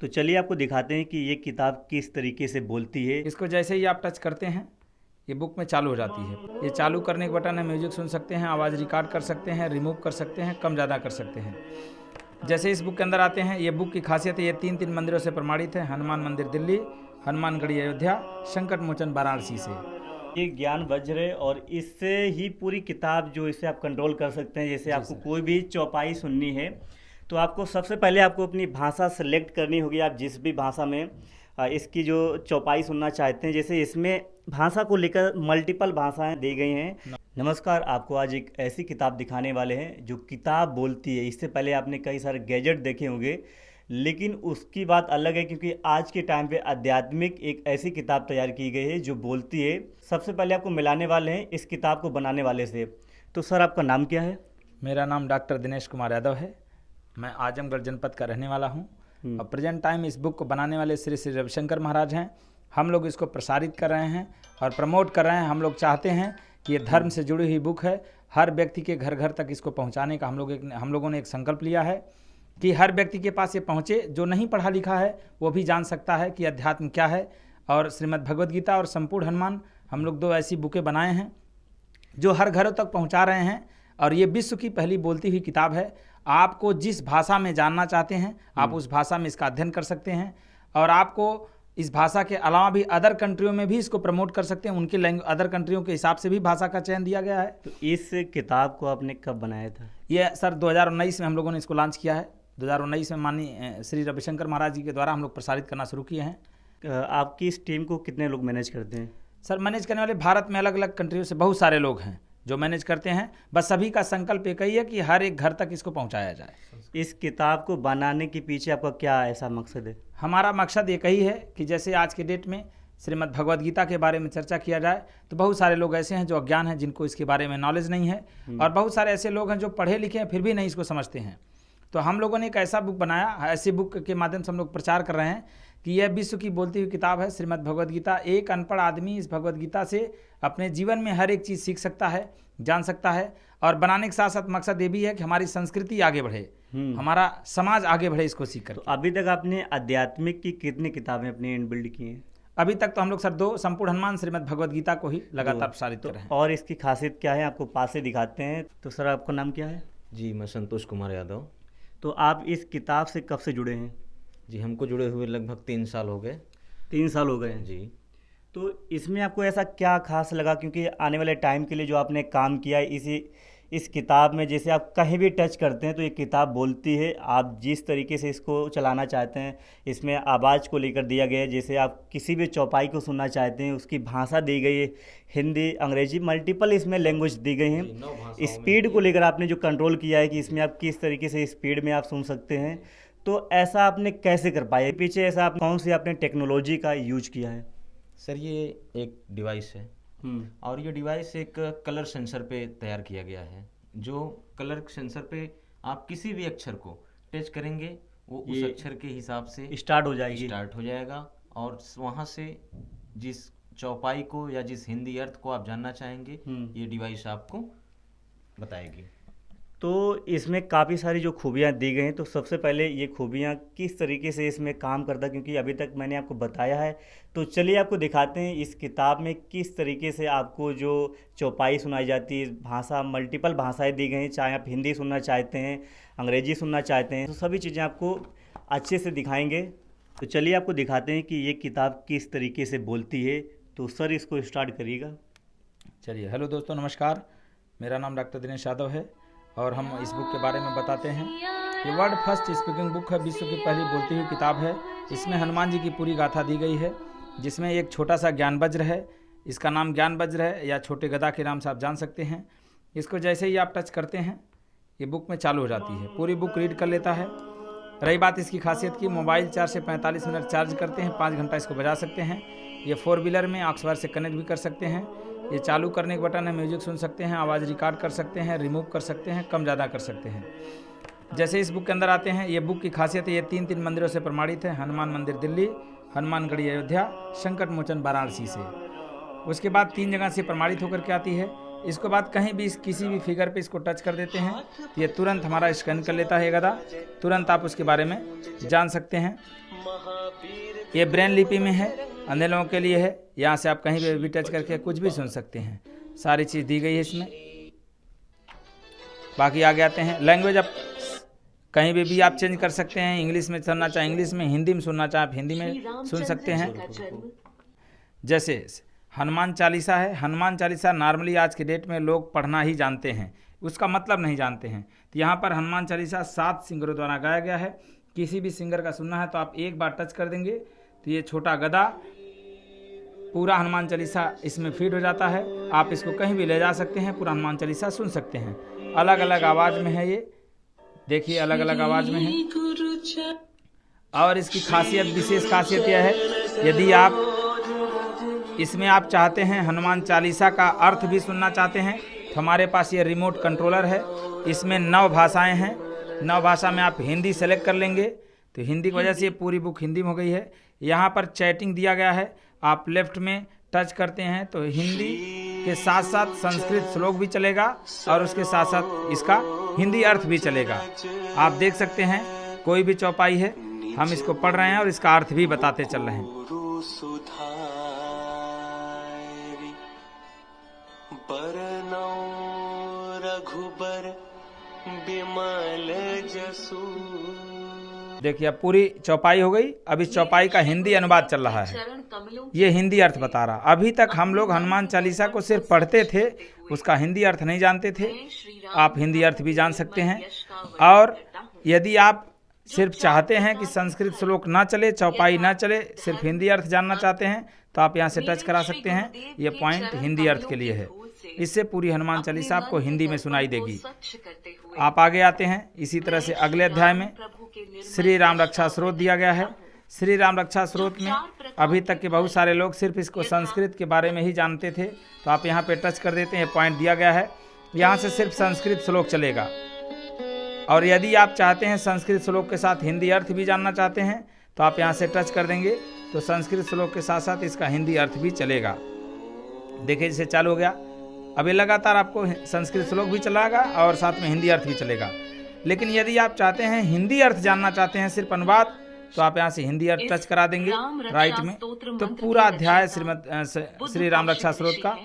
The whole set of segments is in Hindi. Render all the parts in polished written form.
तो चलिए आपको दिखाते हैं कि ये किताब किस तरीके से बोलती है। इसको जैसे ही आप टच करते हैं ये बुक में चालू हो जाती है। ये चालू करने के बटन है, म्यूजिक सुन सकते हैं, आवाज़ रिकॉर्ड कर सकते हैं, रिमूव कर सकते हैं, कम ज़्यादा कर सकते हैं। जैसे इस बुक के अंदर आते हैं, ये बुक की खासियत है ये तीन मंदिरों से प्रमाणित है। हनुमान मंदिर दिल्ली, हनुमानगढ़ी अयोध्या, संकट मोचन वाराणसी से। ये ज्ञान वज्र है और इससे ही पूरी किताब जो इसे आप कंट्रोल कर सकते हैं। जैसे जी आपको सर। कोई भी चौपाई सुननी है तो आपको सबसे पहले आपको अपनी भाषा सेलेक्ट करनी होगी। आप जिस भी भाषा में इसकी जो चौपाई सुनना चाहते हैं, जैसे इसमें भाषा को लेकर मल्टीपल भाषाएं दी गई हैं। नमस्कार, आपको आज एक ऐसी किताब दिखाने वाले हैं जो किताब बोलती है। इससे पहले आपने कई सारे गैजेट देखे होंगे, लेकिन उसकी बात अलग है क्योंकि आज के टाइम पे आध्यात्मिक एक ऐसी किताब तैयार की गई है जो बोलती है। सबसे पहले आपको मिलाने वाले हैं इस किताब को बनाने वाले से। तो सर, आपका नाम क्या है? मेरा नाम डॉक्टर दिनेश कुमार यादव है। मैं आजमगढ़ जनपद का रहने वाला हूँ और प्रेजेंट टाइम इस बुक को बनाने वाले श्री श्री रविशंकर महाराज हैं। हम लोग इसको प्रसारित कर रहे हैं और प्रमोट कर रहे हैं। हम लोग चाहते हैं कि ये धर्म से जुड़ी हुई बुक है, हर व्यक्ति के घर घर तक इसको पहुँचाने का हम लोगों ने एक संकल्प लिया है कि हर व्यक्ति के पास ये पहुँचे। जो नहीं पढ़ा लिखा है वो भी जान सकता है कि अध्यात्म क्या है। और श्रीमद् भगवद गीता और संपूर्ण हनुमान, हम लोग 2 ऐसी बुकें बनाए हैं जो हर घरों तक पहुंचा रहे हैं। और ये विश्व की पहली बोलती हुई किताब है। आपको जिस भाषा में जानना चाहते हैं आप उस भाषा में इसका अध्ययन कर सकते हैं और आपको इस भाषा के अलावा भी अदर कंट्रियों में भी इसको प्रमोट कर सकते हैं। उनके अदर कंट्रियों के हिसाब से भी भाषा का चयन दिया गया है। तो इस किताब को आपने कब बनाया था? ये सर 2019 में हम लोगों ने इसको लॉन्च किया है। 2019 में माननीय श्री रविशंकर महाराज जी के द्वारा हम लोग प्रसारित करना शुरू किए हैं। आपकी इस टीम को कितने लोग मैनेज करते हैं? सर, मैनेज करने वाले भारत में अलग अलग कंट्रियों से बहुत सारे लोग हैं जो मैनेज करते हैं। बस सभी का संकल्प एक ही है कि हर एक घर तक इसको पहुंचाया जाए। इस किताब को बनाने के पीछे आपका क्या ऐसा मकसद है? हमारा मकसद एक ही है कि जैसे आज के डेट में श्रीमद् भगवद गीता के बारे में चर्चा किया जाए तो बहुत सारे लोग ऐसे हैं जो अज्ञान हैं, जिनको इसके बारे में नॉलेज नहीं है, और बहुत सारे ऐसे लोग हैं जो पढ़े लिखे हैं फिर भी नहीं इसको समझते हैं। तो हम लोगों ने एक ऐसा बुक बनाया, ऐसी बुक के माध्यम से हम लोग प्रचार कर रहे हैं कि यह विश्व की बोलती हुई किताब है श्रीमद् भगवद गीता। एक अनपढ़ आदमी इस भगवद गीता से अपने जीवन में हर एक चीज़ सीख सकता है, जान सकता है। और बनाने के साथ साथ मकसद ये भी है कि हमारी संस्कृति आगे बढ़े, हमारा समाज आगे बढ़े इसको सीख कर। तो अभी तक आपने आध्यात्मिक की कितनी किताबें अपनी इनबिल्ड की हैं? अभी तक तो हम लोग सर 2 संपूर्ण हनुमान श्रीमद् भगवद गीता को ही लगातार प्रसारित कर रहे हैं। और इसकी खासियत क्या है, आपको पास से दिखाते हैं। तो सर, आपका नाम क्या है? जी, मैं संतोष कुमार यादव। तो आप इस किताब से कब से जुड़े हैं? जी, हमको जुड़े हुए लगभग 3 साल हो गए। 3 साल हो गए हैं जी। तो इसमें आपको ऐसा क्या खास लगा, क्योंकि आने वाले टाइम के लिए जो आपने काम किया है इस किताब में, जैसे आप कहीं भी टच करते हैं तो ये किताब बोलती है। आप जिस तरीके से इसको चलाना चाहते हैं, इसमें आवाज़ को लेकर दिया गया है। जैसे आप किसी भी चौपाई को सुनना चाहते हैं, उसकी भाषा दी गई है, हिंदी, अंग्रेजी, मल्टीपल इसमें लैंग्वेज दी गई हैं। स्पीड को लेकर आपने जो कंट्रोल किया है कि इसमें आप किस तरीके से स्पीड में आप सुन सकते हैं, तो ऐसा आपने कैसे कर पाया? पीछे ऐसा आप कौन सी आपने टेक्नोलॉजी का यूज किया है? सर, ये एक डिवाइस है और ये डिवाइस एक कलर सेंसर पे तैयार किया गया है। जो कलर सेंसर पे आप किसी भी अक्षर को टच करेंगे वो उस अक्षर के हिसाब से स्टार्ट हो जाएगा और वहाँ से जिस चौपाई को या जिस हिंदी अर्थ को आप जानना चाहेंगे ये डिवाइस आपको बताएगी। तो इसमें काफ़ी सारी जो खूबियाँ दी गई हैं, तो सबसे पहले ये खूबियाँ किस तरीके से इसमें काम करता है, क्योंकि अभी तक मैंने आपको बताया है। तो चलिए आपको दिखाते हैं इस किताब में किस तरीके से आपको जो चौपाई सुनाई जाती है। भाषा, मल्टीपल भाषाएं दी गई हैं, चाहे आप हिंदी सुनना चाहते हैं, अंग्रेजी सुनना चाहते हैं, तो सभी चीज़ें आपको अच्छे से दिखाएंगे। तो चलिए आपको दिखाते हैं कि ये किताब किस तरीके से बोलती है। तो सर, इसको स्टार्ट करिएगा। चलिए। हेलो दोस्तों, नमस्कार। मेरा नाम डॉक्टर दिनेश यादव है और हम इस बुक के बारे में बताते हैं। ये वर्ल्ड फर्स्ट स्पीकिंग बुक है, विश्व की पहली बोलती हुई किताब है। इसमें हनुमान जी की पूरी गाथा दी गई है, जिसमें एक छोटा सा ज्ञान वज्र है। इसका नाम ज्ञान वज्र है या छोटे गदा के नाम से आप जान सकते हैं। इसको जैसे ही आप टच करते हैं ये बुक में चालू हो जाती है, पूरी बुक रीड कर लेता है। रही बात इसकी खासियत की, मोबाइल 4 से 45 मिनट चार्ज करते हैं, 5 घंटा इसको बजा सकते हैं। ये 4 व्हीलर में ऑक्सवायर से कनेक्ट भी कर सकते हैं। ये चालू करने के बटन है, म्यूजिक सुन सकते हैं, आवाज़ रिकॉर्ड कर सकते हैं, रिमूव कर सकते हैं, कम ज़्यादा कर सकते हैं। जैसे इस बुक के अंदर आते हैं, ये बुक की खासियत है ये तीन मंदिरों से प्रमाणित है। हनुमान मंदिर दिल्ली, हनुमानगढ़ी अयोध्या, संकट मोचन वाराणसी से। उसके बाद 3 जगह से प्रमाणित होकर के आती है। इसके बाद कहीं भी किसी भी फिगर पे इसको टच कर देते हैं तो ये तुरंत हमारा स्कैन कर लेता है ये गधा। तुरंत आप उसके बारे में जान सकते हैं। ये ब्रेन लिपि में है, अंधे लोगों के लिए है। यहाँ से आप कहीं भी टच करके कुछ भी सुन सकते हैं, सारी चीज़ दी गई है इसमें। बाकी आगे आते हैं। लैंग्वेज आप कहीं भी आप चेंज कर सकते हैं। इंग्लिश में सुनना चाहें इंग्लिश में, हिंदी में सुनना चाहें आप हिंदी में सुन सकते हैं। जैसे हनुमान चालीसा है, हनुमान चालीसा नॉर्मली आज के डेट में लोग पढ़ना ही जानते हैं, उसका मतलब नहीं जानते हैं। तो यहाँ पर हनुमान चालीसा 7 सिंगरों द्वारा गाया गया है। किसी भी सिंगर का सुनना है तो आप एक बार टच कर देंगे तो ये छोटा गधा पूरा हनुमान चालीसा इसमें फीड हो जाता है। आप इसको कहीं भी ले जा सकते हैं, पूरा हनुमान चालीसा सुन सकते हैं। अलग अलग आवाज़ में है ये, देखिए अलग अलग आवाज़ में है। और इसकी खासियत, विशेष खासियत यह है, यदि आप इसमें आप चाहते हैं हनुमान चालीसा का अर्थ भी सुनना चाहते हैं तो हमारे पास ये रिमोट कंट्रोलर है। इसमें 9 भाषाएं हैं। 9 भाषा में आप हिंदी सेलेक्ट कर लेंगे तो हिंदी की वजह से ये पूरी बुक हिंदी में हो गई है। यहाँ पर चैटिंग दिया गया है, आप लेफ्ट में टच करते हैं तो हिंदी के साथ साथ संस्कृत श्लोक भी चलेगा और उसके साथ साथ इसका हिंदी अर्थ भी चलेगा। आप देख सकते हैं कोई भी चौपाई है, हम इसको पढ़ रहे हैं और इसका अर्थ भी बताते चल रहे हैं। देखिए अब पूरी चौपाई हो गई। अब इस चौपाई का हिंदी अनुवाद चल रहा है, ये हिंदी अर्थ बता रहा। अभी तक हम लोग हनुमान चालीसा को सिर्फ पढ़ते थे, उसका हिंदी अर्थ नहीं जानते थे। आप हिंदी अर्थ भी जान सकते हैं। और यदि आप सिर्फ चाहते हैं कि संस्कृत श्लोक ना चले, चौपाई ना चले, सिर्फ हिंदी अर्थ जानना चाहते हैं तो आप यहाँ से टच करा सकते हैं। ये पॉइंट हिंदी अर्थ के लिए है, इससे पूरी हनुमान चालीसा आपको हिंदी में सुनाई देगी। आप आगे आते हैं। इसी तरह से अगले अध्याय में श्री राम रक्षा स्रोत दिया गया है। श्री राम रक्षा स्रोत में अभी तक के बहुत सारे लोग सिर्फ इसको संस्कृत के बारे में ही जानते थे, तो आप यहाँ पे टच कर देते हैं। पॉइंट दिया गया है, यहाँ से सिर्फ संस्कृत श्लोक चलेगा। और यदि आप चाहते हैं संस्कृत श्लोक के साथ हिंदी अर्थ भी जानना चाहते हैं तो आप यहाँ से टच कर देंगे तो संस्कृत श्लोक के साथ साथ इसका हिंदी अर्थ भी चलेगा। देखिए जैसे चालू हो गया, अभी लगातार आपको संस्कृत श्लोक भी चलाएगा और साथ में हिंदी अर्थ भी चलेगा। लेकिन यदि आप चाहते हैं हिंदी अर्थ जानना चाहते हैं, सिर्फ अनुवाद, तो आप यहाँ से हिंदी अर्थ टच करा देंगे राइट में, तो पूरा अध्याय श्री राम रक्षा स्रोत का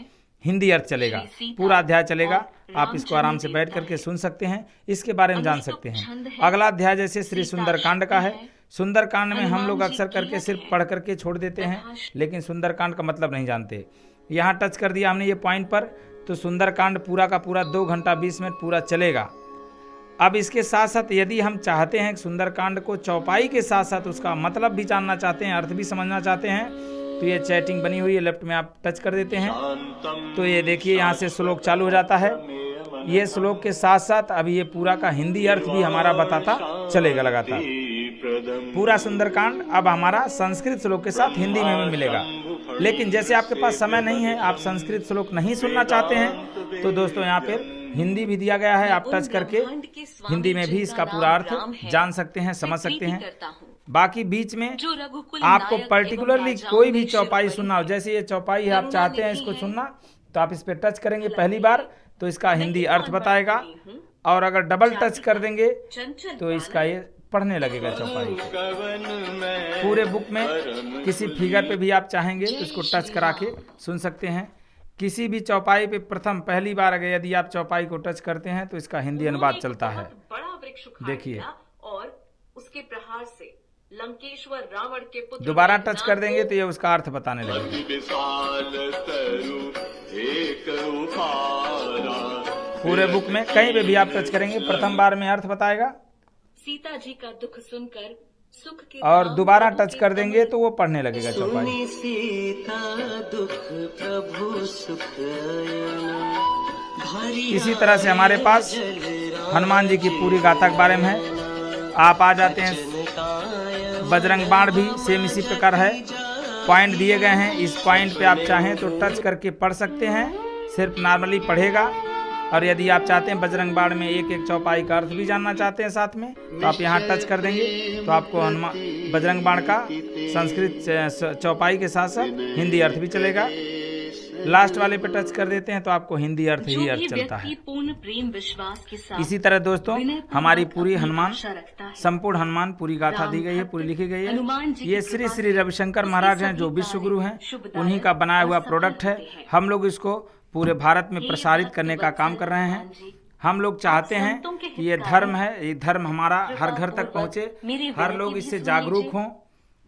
हिंदी अर्थ चलेगा, पूरा अध्याय चलेगा। आप इसको आराम से बैठ करके सुन सकते हैं, इसके बारे में जान सकते हैं। अगला अध्याय जैसे श्री सुंदरकांड का है। सुंदरकांड में हम लोग अक्सर करके सिर्फ पढ़ करके छोड़ देते हैं, लेकिन सुंदरकांड का मतलब नहीं जानते। यहाँ टच कर दिया हमने ये पॉइंट पर, तो सुंदरकांड पूरा का पूरा 2 घंटा 20 मिनट पूरा चलेगा। अब इसके साथ साथ यदि हम चाहते हैं सुंदरकांड को चौपाई के साथ साथ उसका मतलब भी जानना चाहते हैं, अर्थ भी समझना चाहते हैं, तो ये चैटिंग बनी हुई है, लेफ्ट में आप टच कर देते हैं तो ये देखिए यहाँ से श्लोक चालू हो जाता है। ये श्लोक के साथ साथ अभी ये पूरा का हिंदी अर्थ भी हमारा बताता चलेगा लगातार। पूरा सुंदरकांड अब हमारा संस्कृत श्लोक के साथ हिंदी में भी मिलेगा। लेकिन जैसे आपके पास समय नहीं है, आप संस्कृत श्लोक नहीं सुनना चाहते हैं, तो दोस्तों यहाँ पे हिंदी भी दिया गया है। आप टच करके हिंदी में भी इसका पूरा अर्थ जान सकते हैं, समझ सकते हैं। बाकी बीच में आपको पर्टिकुलरली कोई भी चौपाई सुनना हो, जैसे ये चौपाई है, आप चाहते हैं इसको सुनना, तो आप इस पर टच करेंगे पहली बार तो इसका हिंदी अर्थ बताएगा, और अगर डबल टच कर देंगे तो इसका ये पढ़ने लगेगा चौपाई। पूरे बुक में किसी फिगर पे भी आप चाहेंगे तो इसको टच करा के सुन सकते हैं। किसी भी चौपाई पे पहली बार अगर यदि आप चौपाई को टच करते हैं तो इसका हिंदी अनुवाद चलता है। देखिए और उसके प्रहार से लंकेश्वर रावण के पुत्र दोबारा टच कर देंगे तो ये उसका अर्थ बताने लगेगा। पूरे बुक में कहीं पे भी आप टच करेंगे प्रथम बार में अर्थ बताएगा, सीता जी का दुख सुनकर सुख के और दोबारा टच कर देंगे तो वो पढ़ने लगेगा चौपाई। इसी तरह से हमारे पास हनुमान जी की पूरी गाथा के बारे में है। आप आ जाते हैं बजरंग बाण भी सेम इसी प्रकार है, पॉइंट दिए गए हैं। इस पॉइंट पे आप चाहें तो टच करके पढ़ सकते हैं, सिर्फ नॉर्मली पढ़ेगा। और यदि आप चाहते हैं बजरंग बाण में एक एक चौपाई का अर्थ भी जानना चाहते हैं साथ में, तो आप यहाँ टच कर देंगे तो आपको बजरंग बाण का संस्कृत चौपाई के साथ साथ हिंदी अर्थ भी चलेगा। लास्ट वाले पे टच कर देते हैं तो आपको हिंदी अर्थ जो ही भी अर्थ चलता है। व्यक्ति पूर्ण प्रेम विश्वास के साथ इसी तरह दोस्तों हमारी पूरी हनुमान आशा रखता है, संपूर्ण हनुमान पूरी गाथा दी गई है, पूरी लिखी गई है। हनुमान जी की ये श्री कृपा श्री से रविशंकर उसके महाराज हैं सभी जो विश्व गुरु हैं, शुभदायक उन्हीं का बनाया और हुआ सफल प्रोडक्ट है। होते हैं। हम लोग इसको पूरे भारत में हे प्रसारित भक्त करने का काम वत्सल कर रहे हैं। हनुमान जी, हम लोग चाहते हैं संतों के कि ये हितकारी धर्म है, ये धर्म हमारा हर घर तक कृपापूर्वक पहुंचे, मेरी हर विनती लोग भी इससे सुन जागरूक लीजिए। हों।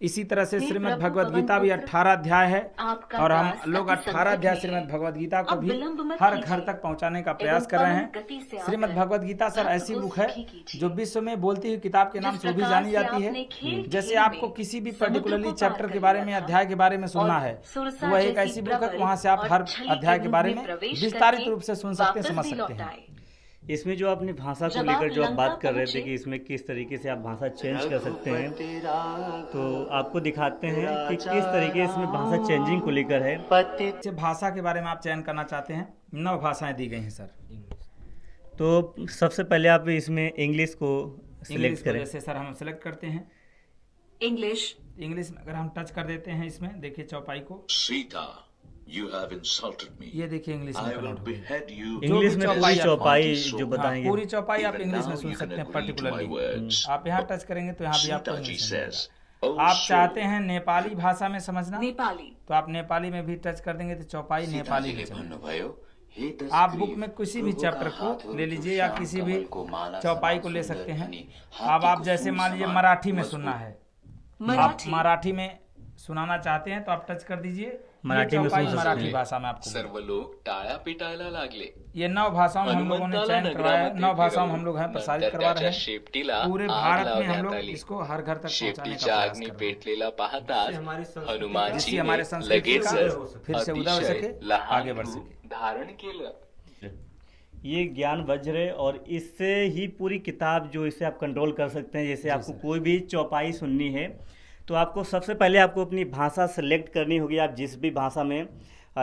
इसी तरह से हे श्रीमद् प्रभु भगवद पवन गीता भी पुत्र, 18 अध्याय है आपका और हम दास लोग अति 18 अध्याय संकट में श्रीमद् भगवद गीता को अब भी विलंब मत हर कीजिए घर तक पहुंचाने का एवं प्रयास कर रहे पवन हैं। गति से श्रीमद् आकर भगवद गीता सर भक्त ऐसी को बुक है सुखी कीजिए। जो विश्व में बोलती हुई किताब के नाम जिस से भी प्रकार जानी से जाती आपने है। खेल जैसे खेल आपको में किसी भी समुद्र पर्टिकुलरली को चैप्टर पार के कर बारे लिया में, था अध्याय के बारे में सुनना और है, सुरसा वह एक जैसी ऐसी बुक है कि प्रबल वहां से आप और हर छली अध्याय के के रूप बारे में में प्रवेश विस्तारित करके रूप से सुन सकते हैं, वापस समझ भी सकते लौट हैं। आए। इसमें जो अपनी भाषा को जब लेकर आप जो आप लंका बात कर रहे थे पहुंचे, कि इसमें किस तरीके से आप भाषा चेंज कर सकते हैं, तो आपको दिखाते हैं कि किस तरीके से इसमें भाषा चेंजिंग को लेकर है। जैसे भाषा के बारे में आप चयन करना चाहते हैं, 9 भाषाएं दी गई हैं सर। तो सबसे पहले आप इसमें इंग्लिश को इंग्लिश सिलेक्ट को करें। जैसे सर हम सेलेक्ट करते हैं, इंग्लिश इंग्लिश में अगर हम टच कर देते हैं इसमें, देखिए चौपाई को, Sita, you have insulted me. ये देखिए इंग्लिश में I will कन्वर्ट हो गई। behead you. इंग्लिश में चौपाई पूरी आप चौपाई want जो to हाँ, बताएंगे। पूरी चौपाई आप Even इंग्लिश में now सुन you can सकते हैं agree to my particularly. words. आप यहाँ टच करेंगे तो यहाँ भी आपको Sita ji इंग्लिश says, मिलेगा। "Oh आप soul, चाहते हैं नेपाली भाषा में समझना, नेपाली तो आप नेपाली में भी टच कर देंगे तो चौपाई नेपाली में चलेगी। भन्नुभयो, हे दश आप बुक ग्रीव, में किसी भी प्रभुका चैप्टर को हातहरू ले लीजिए या श्याम किसी भी कमलको माला चौपाई को समान ले सुन्दर सकते हैं। अनि अब आप हाथीको जैसे सूंड मान लीजिए समान मराठी में मजबूत। सुनना है, आप मराठी मराठी में सुनाना चाहते हैं तो आप टच कर दीजिए, ये मराठी में चौपाई सुन सकते मराठी हैं। भाषा में आपको। सर्व लोक टाळ्या पिटायला लागले। ये 9 भाषाओं में हम लोगों ने चयन करवाया है, 9 भाषाओं में हम लोग हैं प्रसारित करवा रहे हैं। शेपटीला पूरे आग भारत में हम लावण्यात लोग आली। इसको हर घर तक पहुंचाने का शेपटीच्या प्रयास अग्नी कर रहे हैं, पेटलेला पाहताच जिससे हमारे हनुमानजीने संस्कृति का लगेचच फिर से उदय हो अतिशय सके, लहान आगे बढ़ रूप सके। धारण केलं। ये ज्ञान वज्र है और इससे ही पूरी किताब जो इसे आप कंट्रोल कर सकते हैं। जैसे आपको कोई भी चौपाई सुननी है तो आपको सबसे पहले आपको अपनी भाषा सेलेक्ट करनी होगी। आप जिस भी भाषा में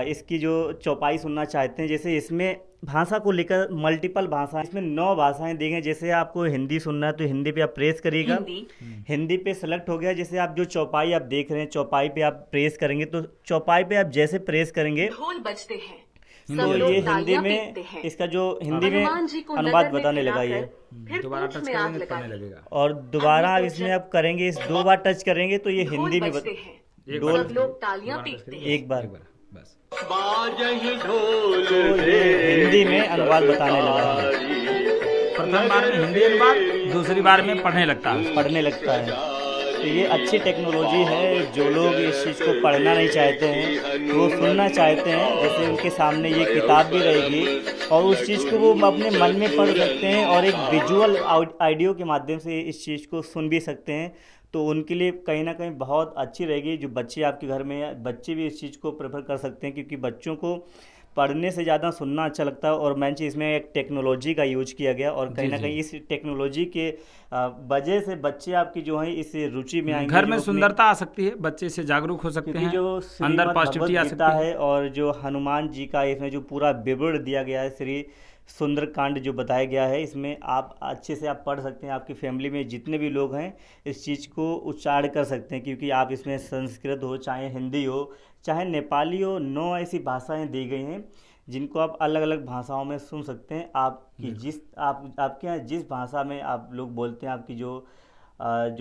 इसकी जो चौपाई सुनना चाहते हैं, जैसे इसमें भाषा को लेकर मल्टीपल भाषा, इसमें 9 भाषाएं दी गई। जैसे आपको हिंदी सुनना है तो हिंदी पे आप प्रेस करिएगा, हिंदी पे सेलेक्ट हो गया। जैसे आप जो चौपाई आप देख रहे हैं, चौपाई पे आप प्रेस करेंगे तो चौपाई पे आप जैसे प्रेस करेंगे ढोल बजते हैं, तो सब लोग ये हिंदी तालियां में पीटते हैं। इसका जो हिंदी में हनुमान जी को अनुवाद नगर में बताने लगा फैलाकर ये। फिर दोबारा पूंछ टच में आग करेंगे तो लगा पढ़ने दी। लगेगा। और दोबारा अग्नि इसमें को आप करेंगे, इस 2 बार टच करेंगे तो ये ढोल हिंदी में बजते हैं, एक बार सब लोग तालियां पीटते हैं। एक बार बस। तो ये हिंदी में अनुवाद बताने लगा है, प्रथम बार में हिंदी अनुवाद, दूसरी बार में पढ़ने लगता है। पढ़ने लगता है। तो ये अच्छी टेक्नोलॉजी है। जो लोग इस चीज़ को पढ़ना नहीं चाहते हैं, वो सुनना चाहते हैं, जैसे उनके सामने ये किताब भी रहेगी और उस चीज़ को वो अपने मन में पढ़ सकते हैं और एक विजुअल ऑडियो के माध्यम से इस चीज़ को सुन भी सकते हैं। तो उनके लिए कहीं ना कहीं बहुत अच्छी रहेगी। जो बच्चे आपके घर में हैं, बच्चे भी इस चीज़ को प्रेफर कर सकते हैं, क्योंकि बच्चों को पढ़ने से ज़्यादा सुनना अच्छा लगता है। और मैंने इसमें एक टेक्नोलॉजी का यूज किया गया और कहीं ना कहीं इस टेक्नोलॉजी के वजह से बच्चे आपकी जो है इस रुचि में आएंगे। घर में जो अपनी- सुंदरता आ सकती है, बच्चे से जागरूक हो सकते क्योंकि हैं, जो अंदर श्रीमद् पॉजिटिविटी आ भगवद सकती गीता है। है और जो हनुमान जी का इसमें जो पूरा विवरण दिया गया है, श्री सुंदरकांड जो बताया गया है, इसमें आप अच्छे से आप पढ़ सकते हैं। आपकी फैमिली में जितने भी लोग हैं इस चीज़ को उच्चारण कर सकते हैं, क्योंकि आप इसमें संस्कृत हो, चाहे हिंदी हो, चाहे नेपाली हो, 9 ऐसी भाषाएं दी गई हैं जिनको आप अलग अलग भाषाओं में सुन सकते हैं। आपकी जिस आपके यहाँ जिस भाषा में आप लोग बोलते हैं, आपकी जो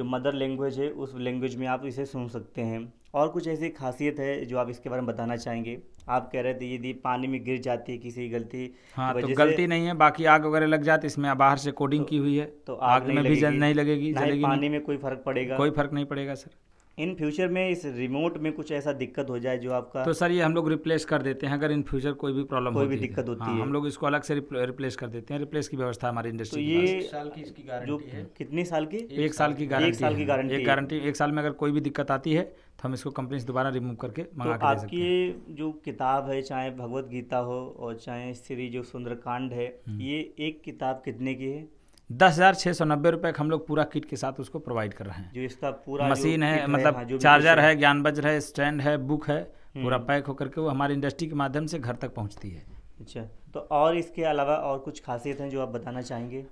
मदर लैंग्वेज है, उस लैंग्वेज में आप इसे सुन सकते हैं। और कुछ ऐसी खासियत है जो आप इसके बारे में बताना चाहेंगे? आप कह रहे थे यदि पानी में गिर जाती है किसी गलती हाँ, की तो वजह गलती से, नहीं है, बाकी आग वगैरह लग जाती, इसमें बाहर से कोडिंग की हुई है, तो आग में भी नहीं लगेगी, ना ही जलेगी पानी नहीं, में कोई फर्क पड़ेगा। कोई फर्क नहीं पड़ेगा सर। इन फ्यूचर में इस रिमोट में कुछ ऐसा दिक्कत हो जाए जो आपका तो सर ये हम लोग रिप्लेस कर देते हैं, अगर इन फ्यूचर कोई भी प्रॉब्लम कोई होती भी है दिक्कत तो। होती हाँ, है। हम लोग इसको अलग से रिप्लेस कर देते हैं, रिप्लेस की व्यवस्था हमारी तो इंडस्ट्री के पास ये 1 साल की इसकी जो गारंटी है। कितनी साल की? साल की एक साल की गारंटी गारंटी है। है। एक गारंटी 1 साल में अगर कोई भी दिक्कत आती है तो हम इसको कंपनी से दोबारा रिमूव करके तो मंगा के दे सकते आपकी हैं। ये जो किताब है, चाहे भगवत गीता हो और चाहे श्री जो सुंदरकांड है, ये एक किताब कितने की है? 10,690 रुपये का हम लोग पूरा किट के साथ उसको प्रोवाइड कर रहे हैं। जो इसका पूरा मशीन जो है, किट मतलब हाँ, जो भी चार्जर कुछ है, ज्ञान वज्र है, स्टैंड है, बुक है, पूरा पैक होकर के वो हमारी इंडस्ट्री के माध्यम से घर तक पहुंचती है। अच्छा, तो और इसके अलावा और कुछ खासियत हैं जो आप बताना चाहेंगे?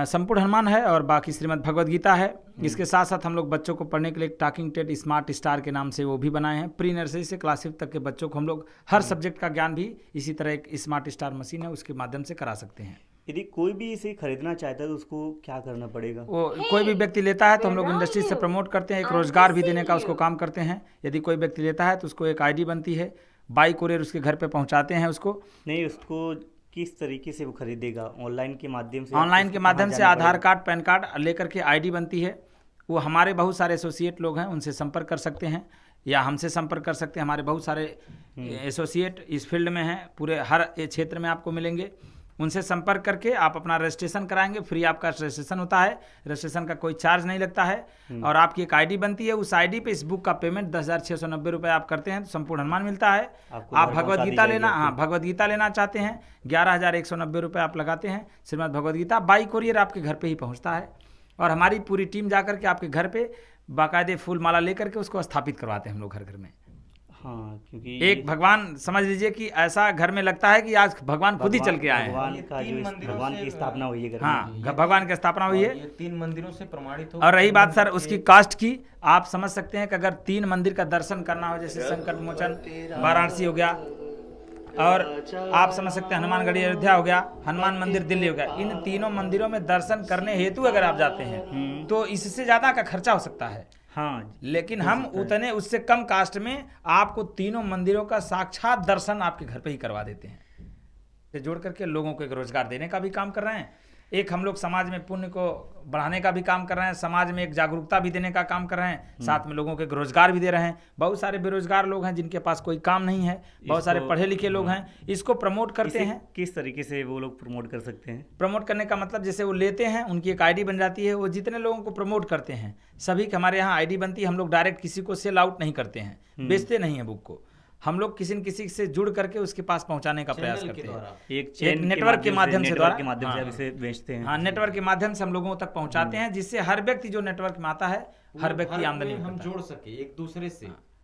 संपूर्ण हनुमान है और बाकी श्रीमद् भगवद गीता है। इसके साथ साथ हम लोग बच्चों को पढ़ने के लिए टॉकिंग टेड स्मार्ट स्टार के नाम से वो भी बनाए हैं। प्री नर्सरी से क्लास 5 तक के बच्चों को हम लोग हर सब्जेक्ट का ज्ञान भी इसी तरह एक स्मार्ट स्टार मशीन है उसके माध्यम से करा सकते हैं। यदि कोई भी इसे खरीदना चाहता है तो उसको क्या करना पड़ेगा? वो कोई भी व्यक्ति लेता है तो हम लोग इंडस्ट्री से प्रमोट करते हैं, एक रोजगार भी देने का उसको काम करते हैं। यदि कोई व्यक्ति लेता है तो उसको एक आईडी बनती है, बाई कुरियर उसके घर पे पहुंचाते हैं उसको। नहीं, उसको किस तरीके से वो खरीदेगा? ऑनलाइन के माध्यम से? ऑनलाइन के माध्यम से आधार कार्ड पैन कार्ड लेकर के आईडी बनती है। वो हमारे बहुत सारे एसोसिएट लोग हैं, उनसे संपर्क कर सकते हैं या हमसे संपर्क कर सकते हैं। हमारे बहुत सारे एसोसिएट इस फील्ड में हैं, पूरे हर क्षेत्र में आपको मिलेंगे। उनसे संपर्क करके आप अपना रजिस्ट्रेशन कराएंगे, फ्री आपका रजिस्ट्रेशन होता है, रजिस्ट्रेशन का कोई चार्ज नहीं लगता है और आपकी एक आईडी बनती है। उस आईडी पे इस बुक का पेमेंट 10,690 रुपये आप करते हैं तो संपूर्ण हनुमान मिलता है। आप भगवद गीता लेना, हाँ भगवद गीता लेना चाहते हैं 11,190 रुपये आप लगाते हैं। श्रीमद् भगवद गीता बाई कुरियर आपके घर पे ही पहुंचता है और हमारी पूरी टीम जाकर के आपके घर पे बाकायदे फूल माला लेकर के उसको स्थापित करवाते हैं हम लोग घर घर में। हाँ, क्योंकि एक भगवान समझ लीजिए कि ऐसा घर में लगता है कि आज भगवान खुद ही चल के आए हैं। भगवान की स्थापना हुई है घर में। हाँ, भगवान की स्थापना हुई है। ये 3 मंदिरों से प्रमाणित हो। और रही बात सर उसकी कास्ट की, आप समझ सकते हैं कि अगर 3 मंदिर का दर्शन करना हो, जैसे संकट मोचन वाराणसी हो गया और आप समझ सकते हैं हनुमानगढ़ी अयोध्या हो गया, हनुमान मंदिर दिल्ली हो गया, इन तीनों मंदिरों में दर्शन करने हेतु अगर आप जाते हैं तो इससे ज़्यादा का खर्चा हो सकता है। हाँ, लेकिन हम उतने उससे कम कास्ट में आपको तीनों मंदिरों का साक्षात दर्शन आपके घर पे ही करवा देते हैं। से जोड़ करके लोगों को एक रोजगार देने का भी काम कर रहे हैं, एक हम लोग समाज में पुण्य को बढ़ाने का भी काम कर रहे हैं, समाज में एक जागरूकता भी देने का काम कर रहे हैं, साथ में लोगों को एक रोजगार भी दे रहे हैं। बहुत सारे बेरोजगार लोग हैं जिनके पास कोई काम नहीं है, बहुत सारे पढ़े लिखे लोग हैं, इसको प्रमोट करते हैं। किस तरीके से वो लोग प्रमोट कर सकते हैं? प्रमोट करने का मतलब जैसे वो लेते हैं, उनकी एक आईडी बन जाती है, वो जितने लोगों को प्रमोट करते हैं सभी के हमारे यहाँ आईडी बनती है। हम लोग डायरेक्ट किसी को सेल आउट नहीं करते हैं, बेचते नहीं है बुक को, हम लोग किसी न किसी से जुड़ करके उसके पास पहुंचाने का प्रयास करते हैं। एक नेटवर्क के माध्यम से नेटवर्क के माध्यम से आप इसे बेचते हैं। हाँ, नेटवर्क के माध्यम से हम लोगों तक पहुंचाते हैं, जिससे हर व्यक्ति जो नेटवर्क में आता है हर व्यक्ति आमदनी हम करता है। जोड़ सके एक दूसरे से।